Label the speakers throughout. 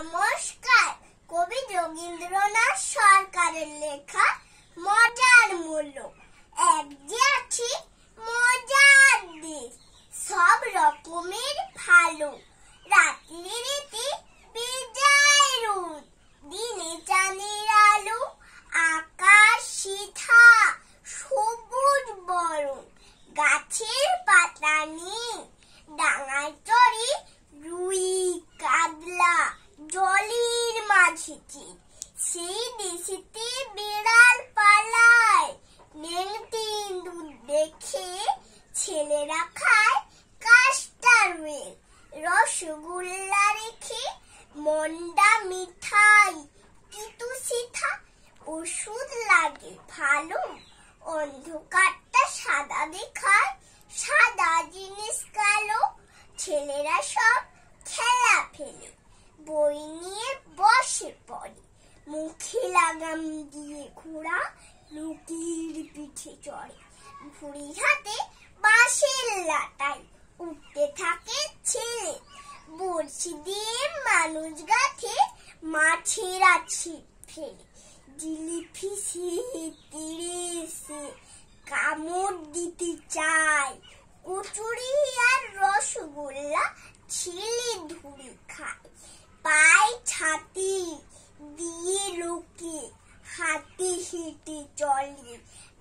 Speaker 1: নমস্কার। কবি রবীন্দ্রনাথ সরকারের লেখা মজার মূল্য। এক যে আছি মজার দেশ, সব রকমের ভালো। রাত্রি রীতি বিজয় রোদ, দিনে চাঁদের আলো, আকাশ সিথা সবুজ বরণ। গাছের পাতা নেই, ডাঙায় চড়ে রুই কাতলা, জলের মাঝে সেই দেশেতে বিড়াল পালায়। নেংটি ইঁদুর দেখে ছেলেরা খায় কাস্টারওয়েল, রসগোল্লা রেখে মন্ডা মিঠাই, তিতু সিথা ওষুধ লাগে ভালো। অন্ধকারটা সাদা দেখায়, সাদা জিনিস কালো। ছেলেরা সব খেলা ফেলে, বই নিয়ে বসে পড়ে। মুখে লাগাম দিয়ে ঘোড়া লুকির পিঠে চড়ে। ভুঁড়ির হাতে বাঁশের লাটাই, উঠতে থাকে ছেলে। বড়শি দিয়ে মানুষ গাঁথে, মাছেরা ছিপ ফেলে। জিলিফিসি তীরে এসে কামড় দিতে চায়, কচুরি আর রসগোল্লা ছেলে ধরে খায়। পায় ছাতি দিয়ে লোকে হাঁটি হেঁটে চলে।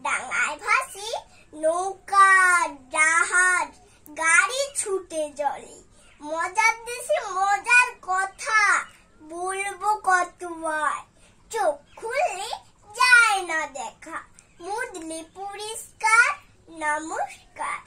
Speaker 1: ডাঙায় ভাসে নৌকা জাহাজ, গাড়ি ছুটে জলে। মজার দেশে মজার কথা বলবো কতবার, চোখ খুললে যায় না দেখা, মুদলে পরিষ্কার। নমস্কার।